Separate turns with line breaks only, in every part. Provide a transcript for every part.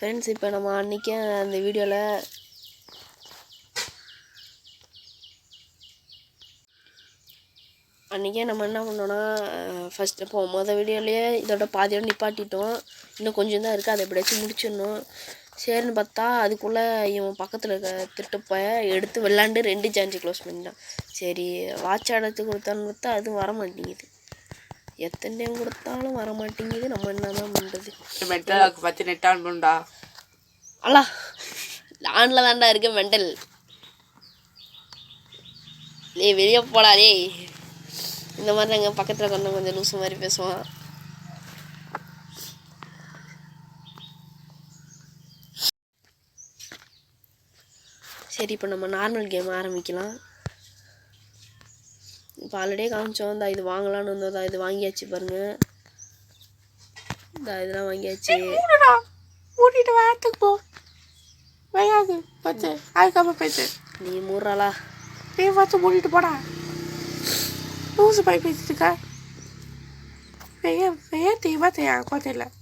Friends, இப்போ நம்ம அன்றைக்கே அந்த வீடியோவில் நம்ம என்ன பண்ணோன்னா, ஃபஸ்ட்டு இப்போ வீடியோலேயே இதோட பாதியோடு நிப்பாட்டிட்டோம். இன்னும் கொஞ்சம் தான் இருக்குது, அதை எப்படியாச்சும் முடிச்சிடணும். சரின்னு பார்த்தா அதுக்குள்ளே இவன் பக்கத்தில் இருக்க திருட்டுப்பைய எடுத்து விளாண்டு 2 சான்ஸ் க்ளோஸ் பண்ணிட்டான். சரி வாட்ச் எடுத்து கொடுத்தான்னு பார்த்தா அதுவும் வர மாட்டேங்குது. எத்தனை டைம் கொடுத்தாலும் வர மாட்டேங்குது. நம்ம என்ன தான் பண்ணுறது?
பற்றி நெட் ஆன் பண்ணுடா.
அல்லா ஆனில் தான்டா இருக்கு மெண்டல். வெளியே போடா இந்த மாதிரி நாங்கள் பக்கத்தில் கொஞ்சம் லூசு மாதிரி பேசுவான். சரி, இப்போ நம்ம நார்மல் கேம் ஆரம்பிக்கலாம். இப்போ ஆல்ரெடியே காமிச்சோம். இது வாங்கலான்னு வந்தோம். இது வாங்கியாச்சு பாருங்கள். இதெல்லாம் வாங்கியாச்சு.
மூடிட்டு வேறத்துக்கு போ. வையாது பத்து அதுக்கப்புறம் பேசு.
நீ மூடுறாளா?
நீ பார்த்து மூடிட்டு போடா. லூசு போய் பேசிட்டுருக்க. தீவா தேயாக கோத்தையில்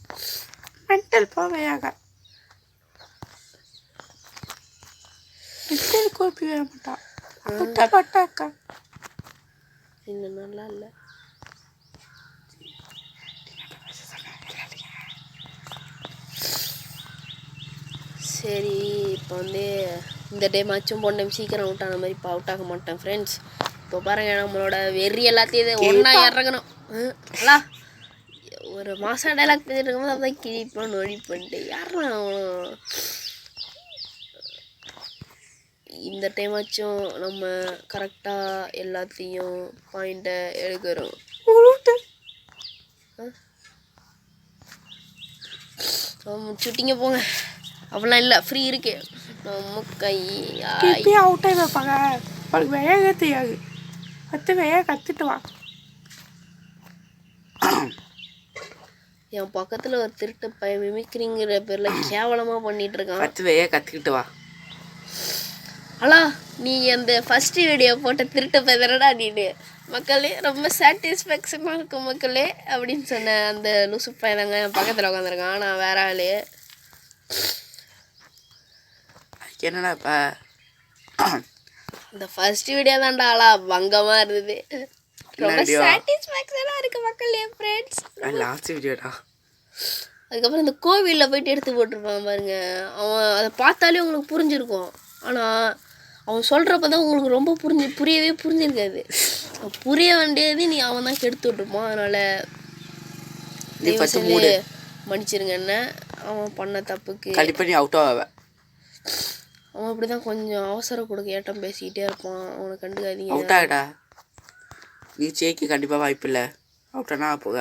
மென்டல் போ வையாக. மென்டல் கோப்பி வர மாட்டான். முட்டை பட்டாக்கா
இன்னும் நல்லா இல்லை. சரி, இப்போ இந்த டைமாச்சும் போன டைம் சீக்கிரம் அவுட் ஆன மாதிரி இப்போ அவுட் ஆக மாட்டேன் ஃப்ரெண்ட்ஸ். இப்போ பாருங்கள், நம்மளோட வெறி எல்லாத்தையும் ஒன்றா இறங்கணும். அல்லா ஒரு மாதம் டைலாக் பேசிட்டு இருக்கும்போது அதான் கிழிப்பான் நொழி பண்ணிட்டு யாரும். இந்த டைமாச்சும் நம்ம கரெக்டாக எல்லாத்தையும் பாயிண்ட்டை எடுக்கிறோம். சுட்டிங்க போங்க, அப்படிலாம் இல்லை, ஃப்ரீ இருக்கு. நம்ம கை
அவுட்டாக வைப்பாங்க. அவளுக்கு வேக தெரியாது. கற்றுட்டு வா.
என் பக்கத்தில் ஒரு திருட்டு பையன் மிமிக்ரிங்கிற பேரில் கேவலமாக பண்ணிட்டு இருக்கான்.
கற்றுக்கிட்டு வா.
ஹலோ, நீ அந்த ஃபஸ்ட்டு வீடியோ போட்ட திருட்டு பையனடா நீனு. மக்களே ரொம்ப சாட்டிஸ்ஃபேக்ஷனாக இருக்கும் மக்களே அப்படின்னு சொன்னேன். அந்த லூசு பையனாங்க என் பக்கத்தில் உட்காந்துருக்கான். நான் வேற ஆளு.
என்னடா இப்போ
இந்த ஃபர்ஸ்ட் வீடியோ தான்டா ஆளா பங்கமாக இருந்தது. ரொம்ப சாட்டிஸ்ஃபேக்ஷனாக இருக்குது மக்களே ஃப்ரெண்ட்ஸ்.
லாஸ்ட் வீடியோடா.
அதுக்கப்புறம் இந்த கோவிலில் போயிட்டு எடுத்து போட்டிருப்பான் பாருங்க. அவன் அதை பார்த்தாலே உங்களுக்கு புரிஞ்சிருக்கும். ஆனால் அவன் சொல்கிறப்ப தான் உங்களுக்கு ரொம்ப புரிஞ்சிருக்காது. புரிய வேண்டியது நீ அவன் தான் கெடுத்து விட்டுருப்பான். அதனால் மன்னிச்சிருங்க. என்ன அவன் பண்ண தப்புக்கு
பண்ணி அவுட் ஆவேன்.
அவன் அப்படி தான் கொஞ்சம் அவசர கொடுக்க ஏட்டம் பேசிக்கிட்டே இருப்பான். அவனை கண்டுக்காதீங்க.
அவுட் ஆகிடா. நீ ஜெயிக்க கண்டிப்பாக வாய்ப்பு இல்லை. அவுட்டானா போக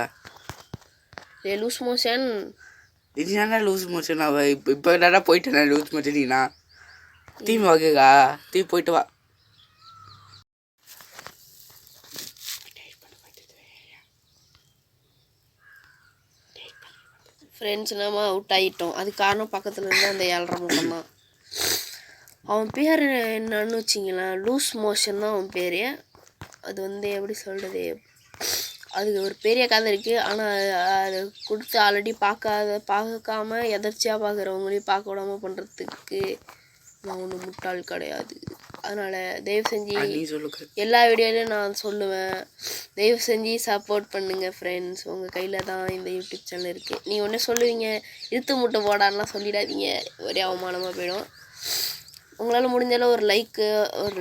லூஸ் மோஷன்.
இது என்ன லூஸ் மோஷன்? அவள் இப்போ என்னடா போயிட்டேன் லூஸ் மோஷன். நீனா டீம் வாங்குகா. டீம் போயிட்டு வா.
ஃப்ரெண்ட்ஸ் நம்ம அவுட் ஆகிட்டோம். அது காரணம் பக்கத்தில் இருந்து அந்த 7.5 முகம் தான். அவன் பேர் என்னன்னு வச்சிங்களேன், லூஸ் மோஷன் தான் அவன் பேர். அது எப்படி சொல்கிறது, அதுக்கு ஒரு பெரிய கதை இருக்குது. ஆனால் அதை கொடுத்து ஆல்ரெடி பார்க்காம எதர்ச்சியாக பார்க்குறவங்களையும் பார்க்க விடாமல் பண்ணுறதுக்கு நான் ஒன்றும் முட்டாள் கிடையாது. அதனால் தயவு செஞ்சு எல்லா வீடியோலையும் நான் சொல்லுவேன், தயவு செஞ்சு சப்போர்ட் பண்ணுங்கள் ஃப்ரெண்ட்ஸ். உங்கள் கையில் தான் இந்த யூடியூப் சேனல் இருக்குது. நீங்கள் ஒன்றே சொல்லுவீங்க, இழுத்து முட்டை போடான்லாம் சொல்லிடாதீங்க, ஒரே அவமானமாக போயிடும். உங்களால் முடிஞ்சாலும் ஒரு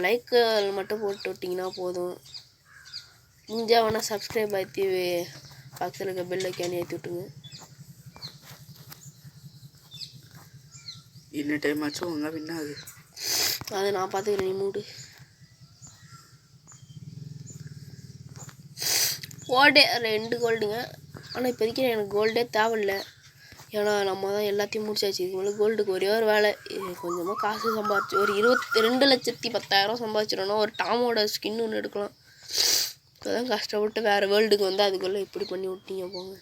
லைக்கு மட்டும் போட்டு விட்டிங்கன்னா போதும். முடிஞ்சால் வேணால் சப்ஸ்கிரைப் ஆற்றி பக்கத்தில் இருக்க பெல் ஐக்கானே ஏற்றி விட்டுங்க.
என்ன டைம் ஆச்சும் உங்க பின்னாது
அதை நான் பார்த்துக்கிறேன். நீ மூடு. கோல்டே 2 கோல்டுங்க. ஆனால் இப்போதைக்கு எனக்கு கோல்டே தேவையில்லை. ஏன்னா நம்ம தான் எல்லாத்தையும் முடிச்சாச்சு. இதுக்கு மேலே கோல்டுக்கு ஒரே ஒரு வேலை, கொஞ்சமாக காசு சம்பாதிச்சு ஒரு 22,10,000 சம்பாதிச்சிடணும். ஒரு டாமோட ஸ்கின் ஒன்று எடுக்கலாம். இப்போ தான் கஷ்டப்பட்டு வேறு வேர்ல்டுக்கு வந்து அதுக்குள்ளே இப்படி பண்ணி விட்டீங்க போங்க.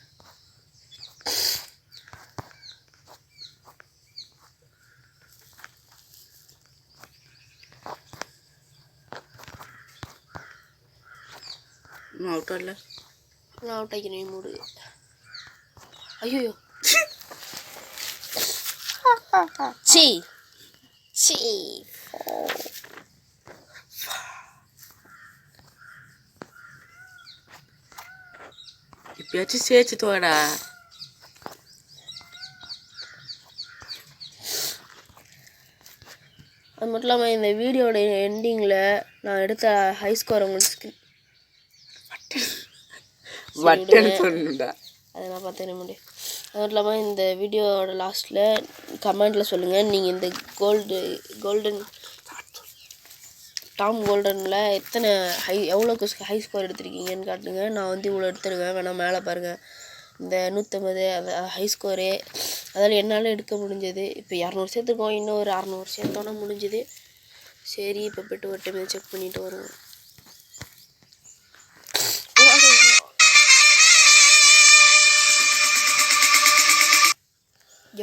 அவுட் ஆகல.
நான் அவுட் ஆகிக்கிறேன். மூடு. ஐயோ சி சி
இப்பயாச்சும் சேர்த்து தோடா.
அது மட்டும் இல்லாமல் இந்த வீடியோட எண்டிங்கில் நான் எடுத்த ஹை ஸ்கோர் உங்களுக்கு
வட்டன் சொன்னுடா.
அதை நான் பார்த்து முடியும். அது மட்டும் இல்லாமல் இந்த வீடியோவோட லாஸ்ட்டில் கமெண்டில் சொல்லுங்கள் நீங்கள் இந்த கோல்டன் டாம் கோல்டனில் எத்தனை எவ்வளோக்கு ஹை ஸ்கோர் எடுத்திருக்கீங்கன்னு காட்டுங்க. நான் வந்து இவ்வளோ எடுத்துருக்கேன். வேணால் மேலே பாருங்கள் இந்த 150 அது ஹை ஸ்கோரு. அதில் என்னால் எடுக்க முடிஞ்சது. இப்போ 200 சேர்த்துருக்கோம். இன்னும் ஒரு 600 சேர்த்தோன்னா முடிஞ்சுது. சரி இப்போ போய்ட்டு ஒரு டைம் செக் பண்ணிவிட்டு வருவோம்.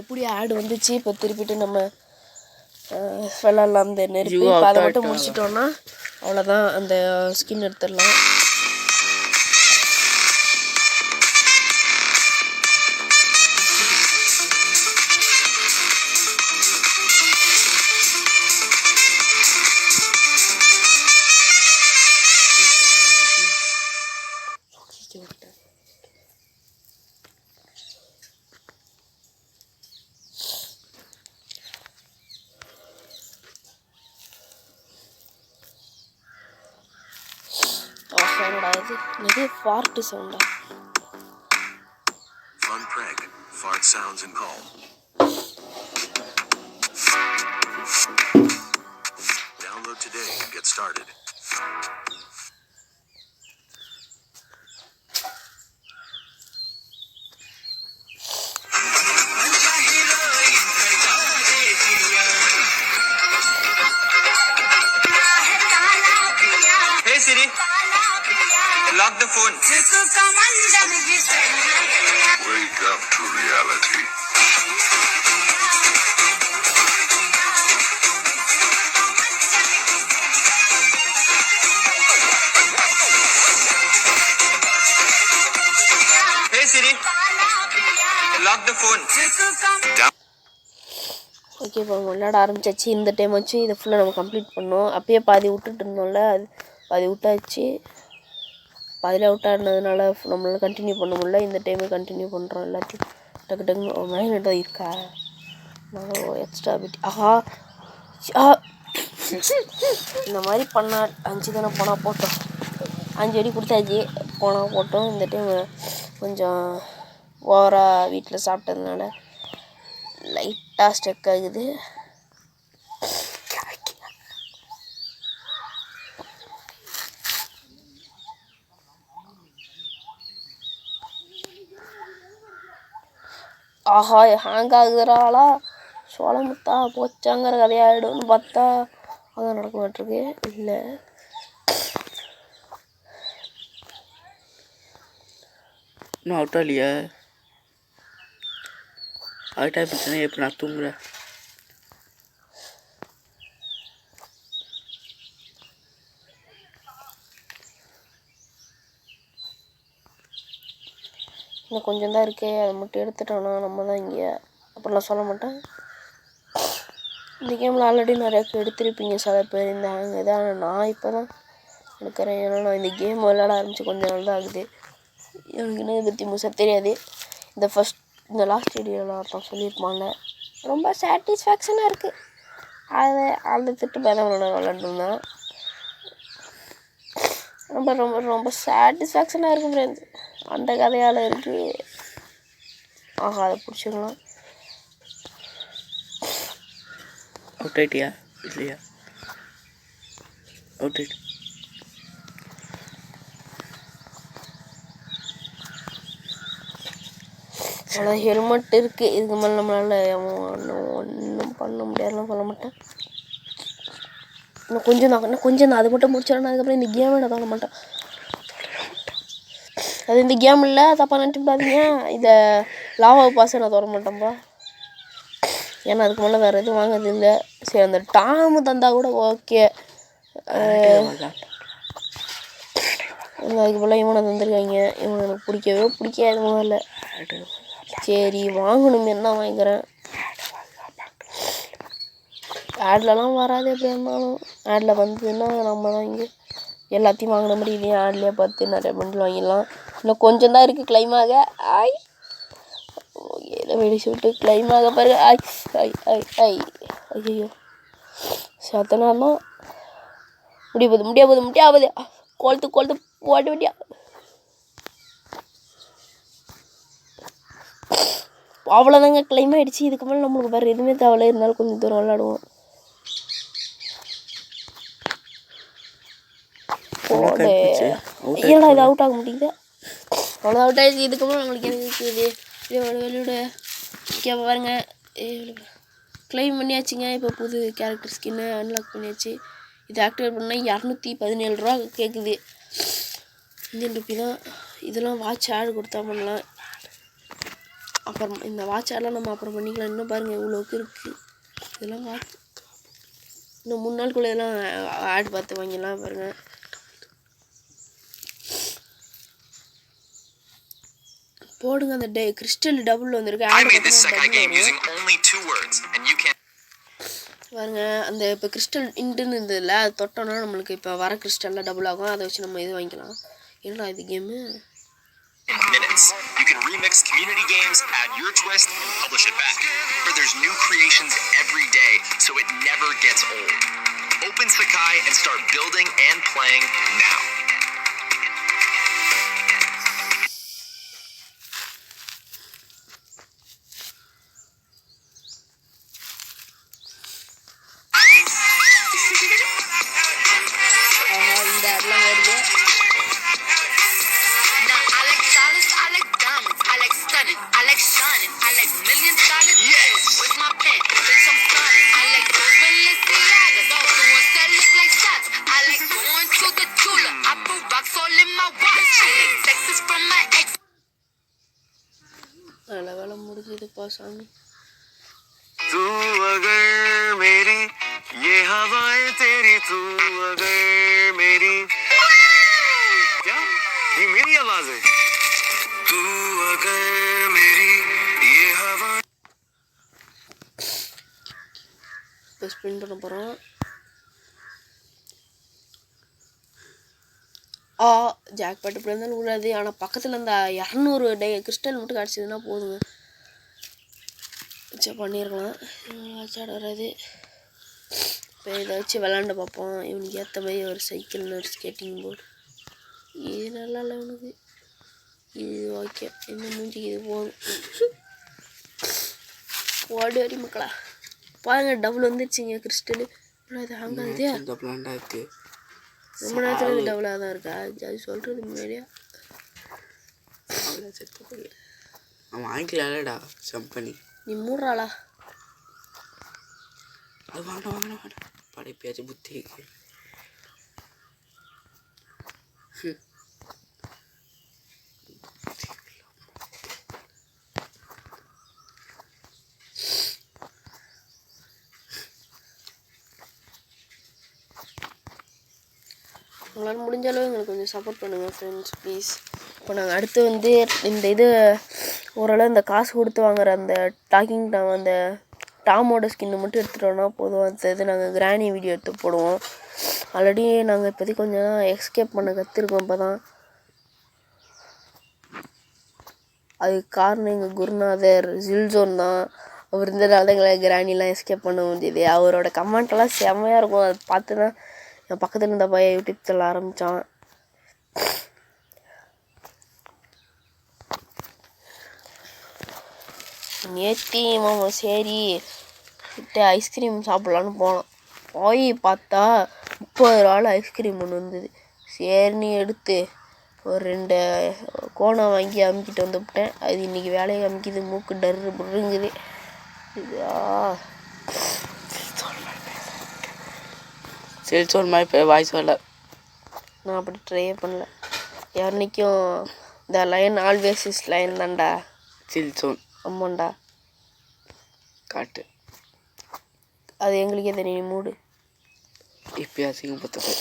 எப்படி ஆடு வந்துச்சு. இப்போ திருப்பிட்டு நம்ம விளாட்லாம். இந்த நெருப்பு இப்போ அதை மட்டும் முடிச்சிட்டோன்னா அவ்வளோதான். அந்த ஸ்கின் எடுத்துடலாம். இது fart sound.
Fun prank. Fart sounds and call. Download today and get started.
Hey Siri, lock the phone.
Wake up to reality.
Hey Siri, lock the phone.
Okay இப்போ நம்ம விளையாட ஆரம்பிச்சாச்சு. இந்த டைம் வச்சு இதை ஃபுல்லாக நம்ம கம்ப்ளீட் பண்ணோம். அப்பயே பாதி விட்டுட்டு இருந்தோம்ல, அது பாதி விட்டாச்சு. பாதியில் விட்டாடுனதுனால நம்மளால் கண்டினியூ பண்ண முடியல. இந்த டைமு கண்டினியூ பண்ணுறோம் எல்லாத்தையும். டக்கு டக்குன்னு மேக்னெட் தான் இருக்கா நான் எக்ஸ்ட்ரா பிட். ஆஹா இந்த மாதிரி பண்ணால் 5 தானே போனால் போட்டோம். 5 அடி கொடுத்தாச்சு போனால் போட்டோம். இந்த டைம் கொஞ்சம் ஓவராக வீட்டில் சாப்பிட்டதுனால லைட்டாக ஸ்டெக் ஆகுது. ஆஹா ஹேங் ஆகுதுறாளா சோளமுத்தா போச்சாங்கிற கதையாயிடும்னு பார்த்தா அதான் நடக்க மாட்டிருக்கு. இல்லை
இன்னும் அவுட்டா இல்லையா? அவுட்டா பிரச்சனை. எப்போ நான் தூங்குறேன்.
இன்னும் கொஞ்சம் தான் இருக்கே. அதை மட்டும் எடுத்துட்டோன்னா நம்ம தான் இங்கே. அப்புறம் நான் சொல்ல மாட்டேன். இந்த கேமில் ஆல்ரெடி நிறையா எடுத்திருப்பீங்க சில பேர் இந்த ஹேங் இது. ஆனால் நான் இப்போ தான் எடுக்கிறேன். ஏன்னா நான் இந்த கேம் விளையாட ஆரம்பித்து கொஞ்ச நாள் தான் ஆகுது. எனக்கு இன்னும் இதை பற்றி முழுசாக தெரியாது. இந்த லாஸ்ட் வீடியோவில் ஒருத்தன் சொல்லியிருப்பான்ல, ரொம்ப சாட்டிஸ்ஃபேக்ஷனாக இருக்குது. அதை திட்டு பேர விளையாண்டுருந்தேன். ரொம்ப ரொம்ப ரொம்ப சாட்டிஸ்ஃபேக்ஷனாக இருக்குது ஃப்ரெண்ட்ஸ். அந்த கதையால் இருக்குது. ஆஹா அதை பிடிச்சிக்கலாம்.
அவுட் ஆயிட்டியா? இல்லையா? அவுட் ஆயிட்டு
அவ்வளோ ஹெல்மெட் இருக்குது. இதுக்கு மேலே நம்மளால் ஒன்றும் பண்ண முடியாதுலாம் சொல்ல மாட்டேன். இன்னும் கொஞ்சம் தான் அது மட்டும் முடிச்சிடணும். அதுக்கப்புறம் இந்த கேமை நான் சொல்ல மாட்டேன். அது இந்த கேம் இல்லை தப்பாக நினச்சி பாத்தீங்க. இதை லாவா பாஸை நான் தொட மாட்டேன்ப்பா. ஏன்னா அதுக்கு மேலே வேறு எதுவும் வாங்குறது இல்லை. சரி அந்த டாமு தந்தால் கூட ஓகே. அதுக்கு போல் இவனை தந்துருக்காங்க. இவனை எனக்கு பிடிக்காது முதல்ல. சரி வாங்கணுமே தான் வாங்கிக்கிறேன். ஆட்லலாம் வராது எப்படியா இருந்தாலும். ஆடில் வந்ததுன்னா நம்ம தான் இங்கே எல்லாத்தையும் வாங்கின மாதிரி இதையும் ஆட்லேயே பார்த்து நிறைய பண்டில் வாங்கிடலாம். இன்னும் கொஞ்சம் தான் இருக்குது கிளைமாக. ஆய் ஏதோ வெடிச்சு விட்டு கிளைமாக பாரு. ஐ ஐ ஐ ஐ ஐயோ சத்தனாலாம் முடியாது கொளுத்து போட்டு விட்டியா. அவ்வளோதாங்க கிளைம் ஆகிடுச்சு. இதுக்கு மேலே நம்மளுக்கு வேறு எதுவுமே தேவையில்ல. இருந்தாலும் கொஞ்சம் தூரம் விளாடுவோம். போடு ஏன்னா இது அவுட் ஆக முடியுது. அவ்வளோ அவுட் ஆகிடுச்சு. இதுக்கு மேலே நம்மளுக்கு எனக்கு இருக்குது வெளியோட கேட்ப பாருங்க. கிளைம் பண்ணியாச்சுங்க. இப்போ புது கேரக்டர் ஸ்கின்னு அன்லாக் பண்ணியாச்சு. இது ஆக்டிவேட் பண்ணால் 217 ரூபா கேட்குது. இந்தியன் ருப்பி தான். இதெல்லாம் வாட்ச் ஆடு கொடுத்தா பண்ணலாம். அப்புறம் இந்த வாட்ச் ஆடெலாம் நம்ம அப்புறம் பண்ணிக்கலாம். இன்னும் பாருங்கள் இவ்வளோக்கு இருக்குது. இதெல்லாம் வாட்ச் இன்னும் 3 நாளுக்குள்ளே இதெல்லாம் ஆட் பார்த்து வாங்கிடலாம் பாருங்கள். போடுங்க அந்த கிறிஸ்டல் டபுள் வந்திருக்கு. பாருங்க அந்த இப்போ கிறிஸ்டல் இன்ட்டுன்னு இருந்ததில்ல, அது தொட்டோன்னா நம்மளுக்கு இப்போ வர கிறிஸ்டலில் டபுள் ஆகும். அதை வச்சு நம்ம இது வாங்கிக்கலாம். என்னடா இது game?
In minutes, you can remix community games, add your twist, and publish it back. Where there's new creations every day, so it never gets old. Open Sakai and start building and playing now.
நல்ல வேலை முடிஞ்சதுப்பா சாமி.
तू अगर मेरी ये हवाएं तेरी, तू अगर मेरी, क्या ये मेरी आवाज है? तू अगर मेरी ये हवा.
இப்போ ஸ்பின் பண்ண போகிறோம். ஜாக் பாட்டு இப்படி இருந்தாலும் விடாது. ஆனால் பக்கத்தில் இந்த 200 கிறிஸ்டல் மட்டும் கிடச்சிதுன்னா போதுங்க. வச்சா பண்ணியிருக்கலாம். வச்சாட வராது. இப்போ இதை வச்சு விளாண்டு பார்ப்போம். இவனுக்கு ஏற்ற மாதிரி ஒரு சைக்கிள்னு ஒரு ஸ்கேட்டிங் போர்டு. இது நல்லா இல்லை இவனுக்கு. இது ஓகே. இன்னும் மூஞ்சிக்கு இது போதும். ஓடி வரி மக்களா பாருங்க டபுள் வந்துருச்சுங்க கிறிஸ்டலு. இது ஹாங்காகுதே. ரொம்ப நேரத்தில் இது டபுளாக தான் இருக்கா? அது சொல்கிறது முன்னாடியா
அவன் வாங்கிக்கலாம்டா கம்பெனி.
நீ மூடுறாளா?
அது வாங்க படைப்பியாச்சும் புத்தி.
உங்களால் முடிஞ்ச அளவு எங்களுக்கு கொஞ்சம் சப்போர்ட் பண்ணுங்கள் ஃப்ரெண்ட்ஸ் ப்ளீஸ். இப்போ நாங்கள் அடுத்து வந்து இந்த இது ஓரளவு இந்த காசு கொடுத்து வாங்குற அந்த டாக்கிங் டாம் அந்த டாமோட ஸ்கின்னு மட்டும் எடுத்துகிட்டோன்னா போதும். அடுத்தது நாங்கள் கிராணி வீடியோ எடுத்து போடுவோம். ஆல்ரெடி நாங்கள் இப்போதைக்கு கொஞ்சம் எஸ்கேப் பண்ண கற்றுருக்கோம். இப்போ தான் அதுக்கு காரணம் எங்கள் குருநாதர் ஜில்ஜோன் தான். அவர் இருந்ததால தான் எங்களை கிராணிலாம் எஸ்கேப் பண்ண முடியுது. அவரோட கமெண்ட்டெல்லாம் செம்மையாக இருக்கும். அதை பார்த்து தான் என் பக்கத்தில் இருந்த பையன் யூடியூப் சேனல் ஆரம்பித்தான். நேத்தி மாமா சரி கிட்ட ஐஸ்கிரீம் சாப்பிட்லான்னு போனோம். போய் பார்த்தா 30 ரூபாவில் ஐஸ்கிரீம் ஒன்று வந்தது. சரின்னு எடுத்து ஒரு 2 கோணம் வாங்கி அமுக்கிட்டு வந்துவிட்டேன். அது இன்றைக்கி வேலையை அமுக்கிது. மூக்கு டர்ரு புடுங்குது.
செல்சோன் மாதிரி இப்போ வாய்ஸ் வரல.
நான் அப்படி ட்ரையே பண்ணல. யாருன்னைக்கும் இந்த லைன் ஆல்வேஸ் இஸ் லைன் தான்டா.
செல்சோன்
ஆமாண்டா
காட்டு.
அது எங்களுக்கே தெரியும். மூடு
இப்போ அசிங்கப்பட்டது.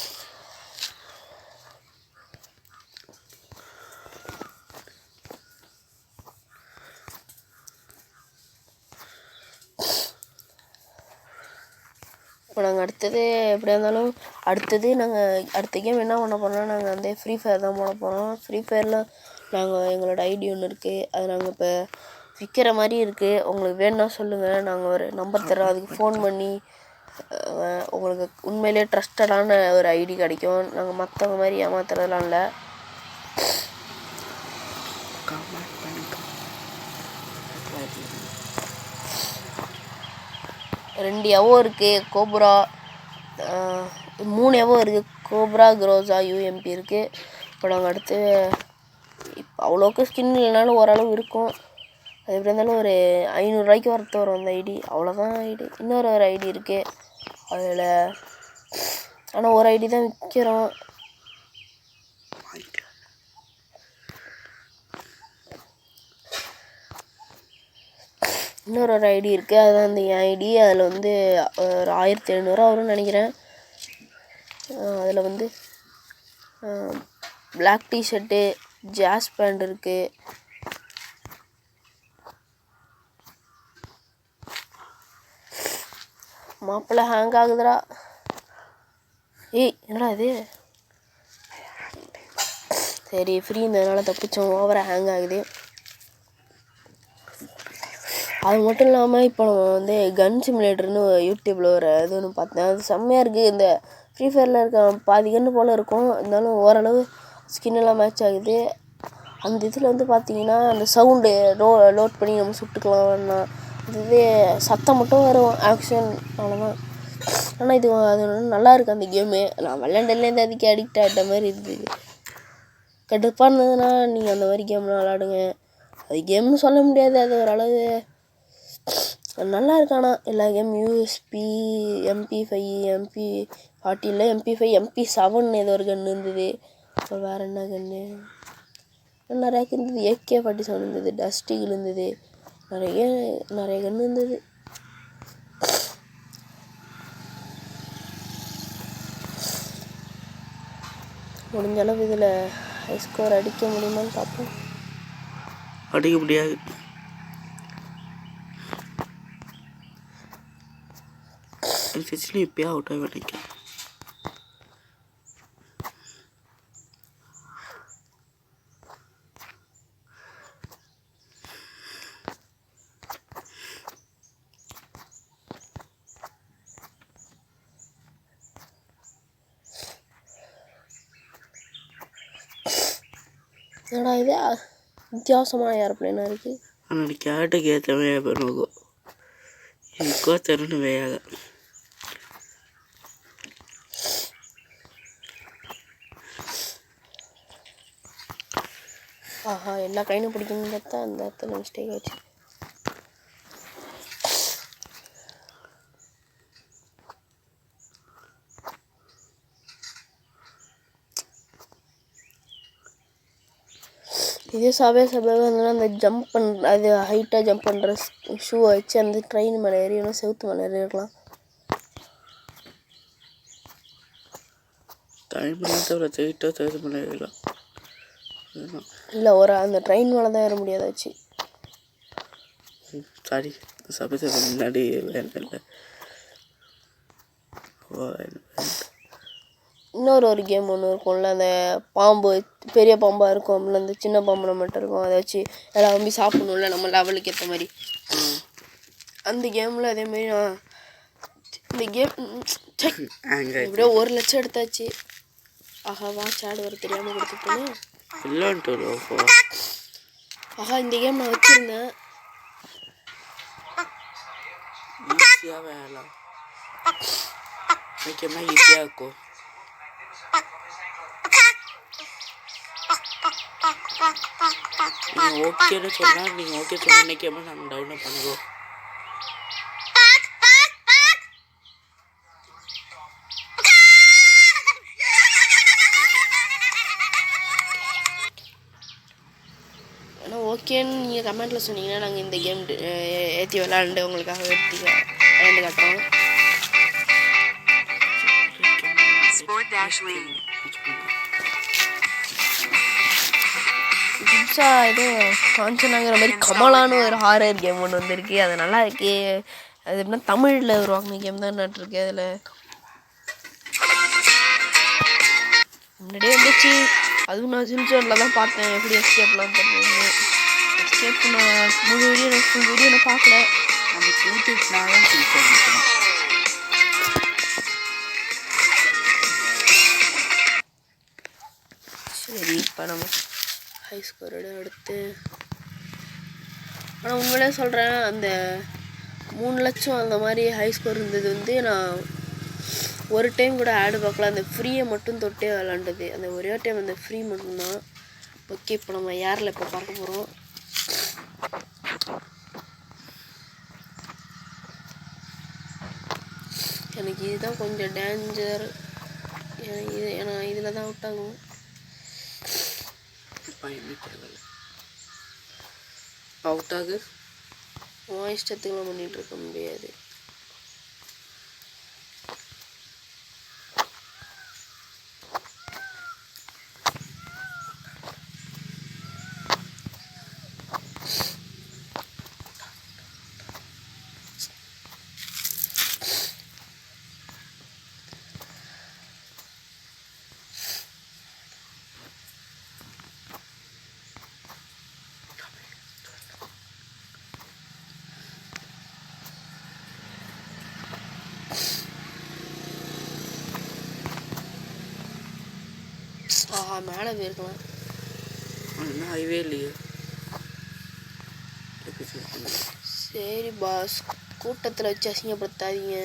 நாங்கள் அடுத்தது எப்படியா இருந்தாலும் நாங்கள் அடுத்த கேம் என்ன பண்ண போகிறோம்னா நாங்கள் வந்து ஃப்ரீ ஃபயர் தான் போட போகிறோம். ஃப்ரீ ஃபயரில் நாங்கள் எங்களோட ஐடி ஒன்று இருக்குது, அது நாங்கள் இப்போ விற்கிற மாதிரி இருக்குது. உங்களுக்கு வேணும்னா சொல்லுங்கள், நாங்கள் ஒரு நம்பர் தரோம், அதுக்கு ஃபோன் பண்ணி உங்களுக்கு உண்மையிலே ட்ரஸ்டடான ஒரு ஐடி கிடைக்கும். நாங்கள் மற்றவங்க மாதிரி ஏமாத்துறதுலாம் இல்லை. ரெண்டு எவோ இருக்குது, கோப்ரா 3 எவோ இருக்குது, கோப்ரா, குரோசா, யூஎம்பி இருக்குது. இப்போ நாங்கள் அடுத்து இப்போ அவ்வளோக்கு ஸ்கின் இல்லைனாலும் ஓரளவு இருக்கும். அது எப்படி இருந்தாலும் ஒரு 500 ரூபாய்க்கு வரத்து வரும் அந்த ஐடி, அவ்வளோதான் ஐடி. இன்னொரு ஐடி இருக்குது அதில், ஆனால் ஒரு ஐடி தான் விற்கிறோம். இன்னொரு ஐடி இருக்குது, அதுதான் இந்த என் ஐடி. அதில் வந்து ஒரு 1700 வரும்னு நினைக்கிறேன். அதில் வந்து பிளாக் டிஷர்ட்டு, ஜாஸ் பேண்ட் இருக்குது. மாப்பிள்ளை ஹேங் ஆகுதுடா. ஏய் என்னடா இது? சரி ஃப்ரீ இருந்ததுனால தப்பிச்சோம், ஓவராக ஹேங் ஆகுது. அது மட்டும் இல்லாமல் இப்போ நம்ம வந்து கன் சிமுலேட்டர்னு யூடியூப்பில் ஒரு இது ஒன்று பார்த்தேன், அது செம்மையாக இருக்குது. இந்த ஃப்ரீ ஃபயரில் இருக்க பாதி கன்று போல் இருக்கும், இருந்தாலும் ஓரளவு ஸ்கின்னெல்லாம் மேட்ச் ஆகுது. அந்த இதில் வந்து பார்த்தீங்கன்னா அந்த சவுண்டு லோட் பண்ணி நம்ம சுட்டுக்கலாம் வேணாம், இதுவே சத்தம் மட்டும் வரும், ஆக்ஷன் அவ்வளோதான். ஆனால் இது அது நல்லா இருக்குது அந்த கேமு. நான் விளையாண்டுலேருந்து அதுக்கு அடிக்ட் ஆகிட்ட மாதிரி இருக்குது. கடுப்பாக இருந்ததுன்னா நீங்கள் அந்த மாதிரி கேம்லாம் விளாடுங்க. அது கேம்னு சொல்ல முடியாது, அது ஓரளவு நல்லா இருக்கானா எல்லா கேம். யூஎஸ்பி, MP5, MP40 இல்லை, MP5, MP7 ஏதோ ஒரு கன்று இருந்தது. அப்புறம் வேறு என்ன கன்று நிறையா இருந்தது, AK-47 இருந்தது, டஸ்டிகில் இருந்தது, நிறைய கன்று இருந்தது. முடிஞ்ச அளவு இதில் ஹை ஸ்கோர் அடிக்க முடியுமான்னு பார்ப்போம்.
அடிக்க முடியாது. இப்பயே அவுட் ஆகி நினைக்கிறேன்.
என்னடா இது வித்தியாசமான ஏரோப்ளேனாக இருக்குது.
ஆனால் கேட்டுக்கு ஏற்ற மாதிரி பண்ணுவோம், ఇంకో తెరను వేయాలి.
ஆஹா எல்லா கைனும் பிடிக்கணும்னு பார்த்தா அந்த இடத்துல மிஸ்டேக் ஆச்சு. இதே சபையாக அந்த ஜம்ப் பண்ணுற அது ஹைட்டாக ஜம்ப் பண்ணுற ஷூவை வச்சு அந்த ட்ரெயின் மேலே ஏறியணும், செவுத்து மேலே ஏறிடலாம். இல்லை ஒரு அந்த ட்ரெயின் மேலே தான் ஏற முடியாதாச்சு.
சாரி சபை முன்னாடி வேலை.
இன்னொரு கேம் ஒன்று இருக்கும்ல, அந்த பாம்பு பெரிய பாம்பாக இருக்கும், அப்படின்னா அந்த சின்ன பாம்புல மட்டும் இருக்கும், அதை வச்சு எல்லாம் நம்பி சாப்பிடணும்ல நம்ம லெவலுக்கு ஏற்ற மாதிரி. அந்த கேமில் அதேமாரி நான் இந்த கேம் எப்படியோ 1 லட்சம் எடுத்தாச்சு. ஆஹா வாட்ச் ஆடு வர தெரியாமல் கொடுத்துட்டேன். ஆஹா இந்த கேம் நான் வச்சுருந்தேன்.
ஈஸியாக இருக்கும். நீங்கள் ஓகேன்னு சொன்னால் நீங்கள் ஓகே சொன்ன நினைக்காம நாங்கள் டவுன்லோட் பண்ணுவோம்.
ஆனால் ஓகேன்னு நீங்கள் கமெண்ட்டில் சொன்னீங்கன்னா நாங்கள் இந்த கேம் ஏற்றி விளாண்டு உங்களுக்காக விளாண்டு காட்டுறோம். புதுசாக ஏதோ காஞ்சனாங்கிற மாதிரி கமலான்னு ஒரு ஹாரர் கேம் ஒன்று வந்திருக்கு, அது நல்லா இருக்கு. அது எப்படின்னா தமிழில் உருவாக்குன கேம் தான் நட்டுருக்கு. அதில் முன்னாடியே வந்துச்சு. அதுவும் நான் சில்சோனில் தான் பார்த்தேன் எப்படி எஸ்கேப்லாம் பண்ணுவேன்னு. எஸ்கேப் நான் ஃபுல் வீடியோ நான் பார்க்கல.
நம்ம யூடியூப்னாலும் சில்சோன் இருக்கணும்.
சரி இப்போ நம்ம ஹை ஸ்கோர் எடுத்து ஆனால் உண்மையிலே சொல்கிறேன், அந்த 3 லட்சம் அந்த மாதிரி ஹை ஸ்கோர் இருந்தது வந்து நான் ஒரு டைம் கூட ஆடு பார்க்கல. அந்த ஃப்ரீயை மட்டும் தொட்டே விளாண்டது. அந்த ஒரே டைம் அந்த ஃப்ரீ மட்டும்தான். ஓகே இப்போ நம்ம ஏரில் இப்போ பார்க்க போகிறோம். எனக்கு இதுதான் கொஞ்சம் டேஞ்சர். ஏன்னா இதில் தான் அவுட் ஆகும்.
அவுட் ஆகு
இஷ்டத்துக்குலாம் பண்ணிகிட்டு இருக்க முடியாது. ஆஹா மேலே போயிருக்கலாம்.
ஹைவே இல்லையே.
சரி பாஸ், கூட்டத்தில் வச்சு அசிங்கப்படுத்தாதீங்க.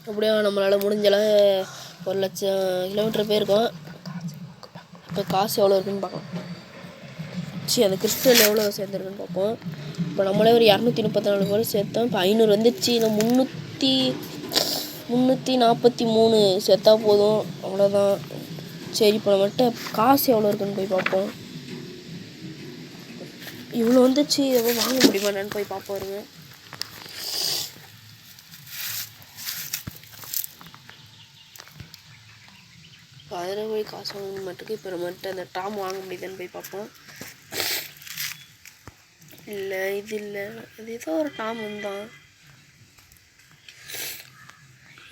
அப்படியே நம்மளால் முடிஞ்சளவு 1 லட்சம் கிலோமீட்டர் போயிருக்கோம். இப்போ காசு எவ்வளோ இருக்குன்னு பார்க்கலாம். அந்த கிறிஸ்டல் எவ்வளோ சேர்ந்துருக்குன்னு பார்ப்போம். இப்போ நம்மளே ஒரு 234 பேர் சேர்த்தோம். இப்போ 500 வந்துடுச்சு. இன்னும் 343 சேர்த்தா போதும். அவ்வளோதான். சரி இப்போ நம்மகிட்ட காசு எவ்வளோ இருக்குன்னு போய் பார்ப்போம். இவ்வளோ வந்துச்சு. எவ்வளோ வாங்க முடியுமா என்னன்னு போய் பார்ப்போருங்க. அதில் போய் காசு வாங்க மாட்டுக்கு. இப்போ நம்மகிட்ட அந்த டாம் வாங்க முடியுதுன்னு போய் பார்ப்போம். இல்லை இது இல்லை, அது ஏதோ ஒரு டாம் வந்தான்.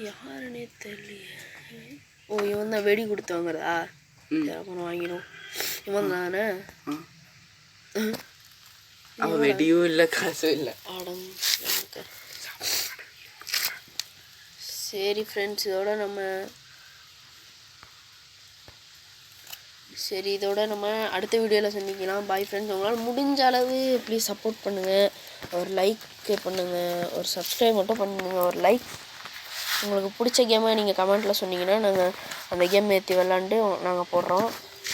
யாருன்னே தெரியலையே. ஓ இவன் தான் வெடி கொடுத்து வாங்குறதா? அப்புறம் வாங்கிடும். இவன் தானே.
அவன் வெடியும் இல்லை காசும் இல்லை.
ஆடம். சரி ஃப்ரெண்ட்ஸ், இதோட நம்ம அடுத்த வீடியோவில் சந்திக்கலாம். Bye friends. உங்களால் முடிஞ்ச அளவு ப்ளீஸ் சப்போர்ட் பண்ணுங்கள். ஒரு லைக் பண்ணுங்கள், ஒரு சப்ஸ்கிரைப் மட்டும் பண்ணுங்கள். ஒரு லைக். உங்களுக்கு பிடிச்ச கேமை நீங்கள் கமெண்ட்டில் சொன்னீங்கன்னா நாங்கள் அந்த கேம் ஏற்றி விளாண்டு நாங்கள் போடுறோம்.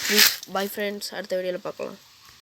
Please bye friends. அடுத்த வீடியோவில் பார்க்கலாம்.